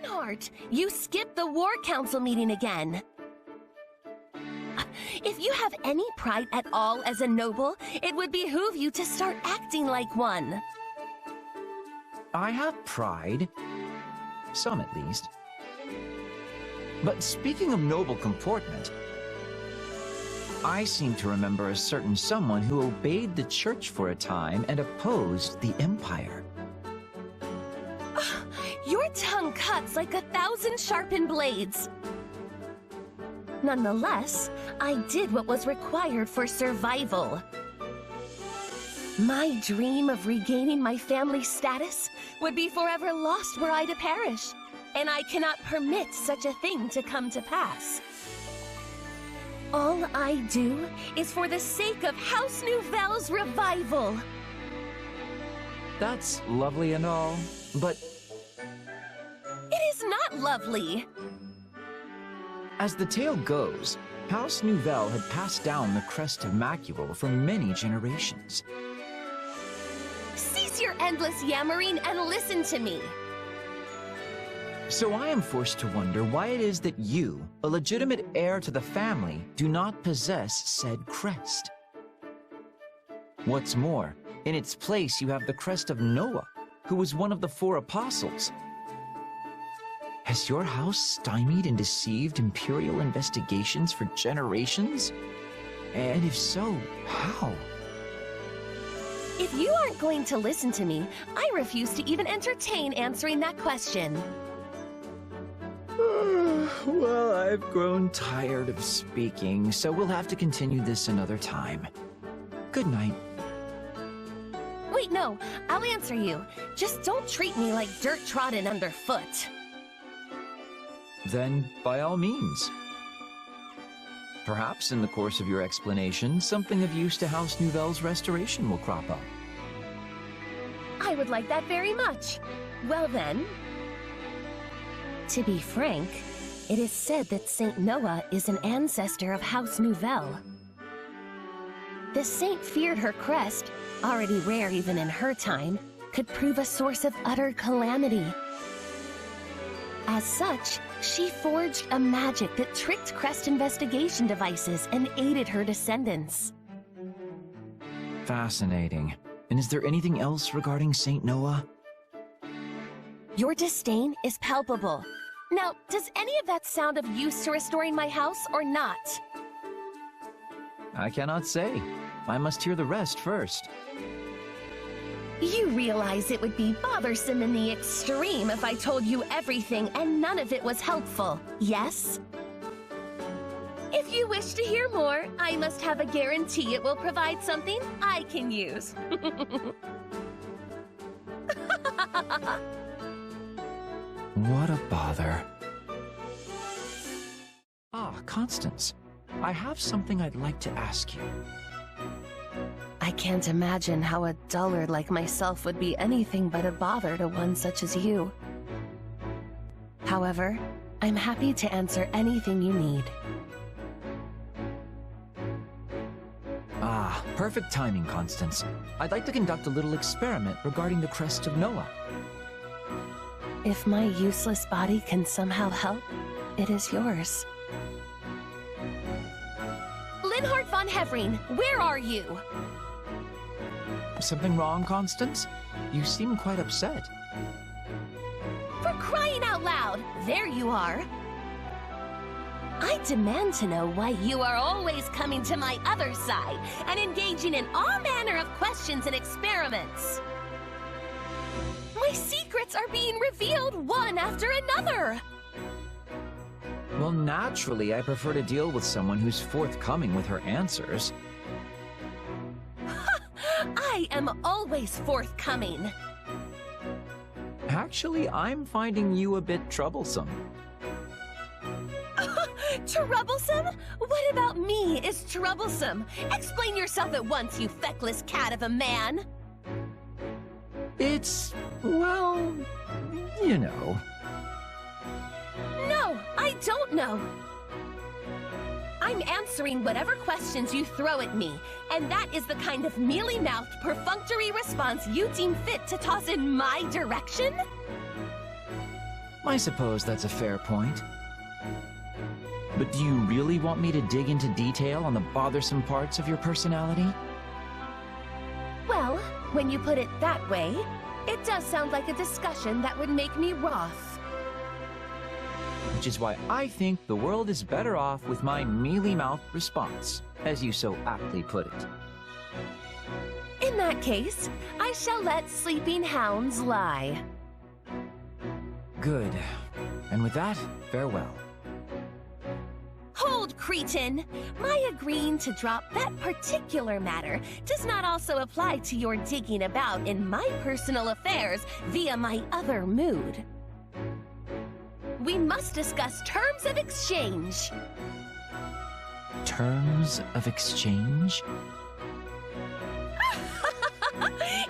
Linhardt, you skipped the War Council meeting again. If you have any pride at all as a noble, it would behoove you to start acting like one. I have pride. Some, at least. But speaking of noble comportment, I seem to remember a certain someone who obeyed the church for a time and opposed the Empire. Your tongue cuts like 1,000 sharpened blades. Nonetheless, I did what was required for survival. My dream of regaining my family status would be forever lost were I to perish, and I cannot permit such a thing to come to pass. All I do is for the sake of House Nouvelle's revival. That's lovely and all, but It is not lovely. as the tale goes, House Nouvelle had passed down the crest of Macule for many generations. Cease your endless yammering and listen to me. So I am forced to wonder why it is that you, a legitimate heir to the family, do not possess said crest. What's more, in its place you have the crest of Noah, who was one of the 4 apostles. Has your house stymied and deceived imperial investigations for generations? And if so, how? If you aren't going to listen to me, I refuse to even entertain answering that question. Well, I've grown tired of speaking, so we'll have to continue this another time. Good night. Wait, no, I'll answer you. Just don't treat me like dirt trodden underfoot. Then, by all means. Perhaps in the course of your explanation, something of use to House Nouvelle's restoration will crop up. I would like that very much. Well then. To be frank, it is said that Saint Noah is an ancestor of House Nouvelle. The saint feared her crest, already rare even in her time, could prove a source of utter calamity. As such, she forged a magic that tricked crest investigation devices and aided her descendants. Fascinating. And is there anything else regarding Saint Noah? Your disdain is palpable. Now, does any of that sound of use to restoring my house or not? I cannot say. I must hear the rest first. You realize it would be bothersome in the extreme if I told you everything and none of it was helpful, yes? If you wish to hear more, I must have a guarantee it will provide something I can use. What a bother. Ah, Constance. I have something I'd like to ask you. I can't imagine how a dullard like myself would be anything but a bother to one such as you. However, I'm happy to answer anything you need. Ah, perfect timing, Constance. I'd like to conduct a little experiment regarding the crest of Noah. If my useless body can somehow help, it is yours. Linhardt von Hevering, where are you? Something wrong, Constance? You seem quite upset. For crying out loud, there you are. I demand to know why you are always coming to my other side and engaging in all manner of questions and experiments. My secrets are being revealed one after another. Well, naturally, I prefer to deal with someone who's forthcoming with her answers. I am always forthcoming. Actually, I'm finding you a bit troublesome. Troublesome? What about me is troublesome? Explain yourself at once, you feckless cat of a man. It's, well, you know. No, I don't know. I'm answering whatever questions you throw at me, and that is the kind of mealy-mouthed, perfunctory response you deem fit to toss in my direction? I suppose that's a fair point. But do you really want me to dig into detail on the bothersome parts of your personality? Well, when you put it that way, it does sound like a discussion that would make me wroth. Which is why I think the world is better off with my mealy-mouthed response, as you so aptly put it. In that case, I shall let sleeping hounds lie. Good. And with that, farewell. Hold, cretin! My agreeing to drop that particular matter does not also apply to your digging about in my personal affairs via my other mood. We must discuss terms of exchange. Terms of exchange?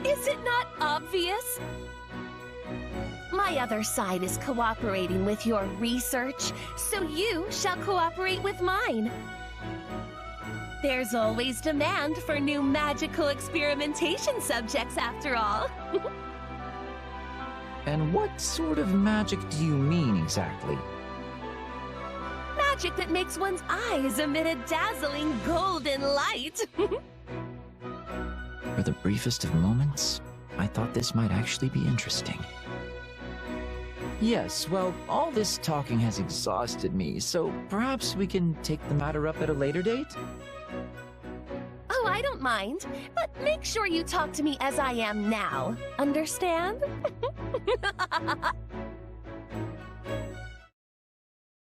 Is it not obvious? My other side is cooperating with your research, so you shall cooperate with mine. There's always demand for new magical experimentation subjects, after all. And what sort of magic do you mean exactly? Magic that makes one's eyes emit a dazzling golden light. For the briefest of moments, I thought this might actually be interesting. Yes, well, all this talking has exhausted me, so perhaps we can take the matter up at a later date? Oh, I don't mind, but make sure you talk to me as I am now. Understand?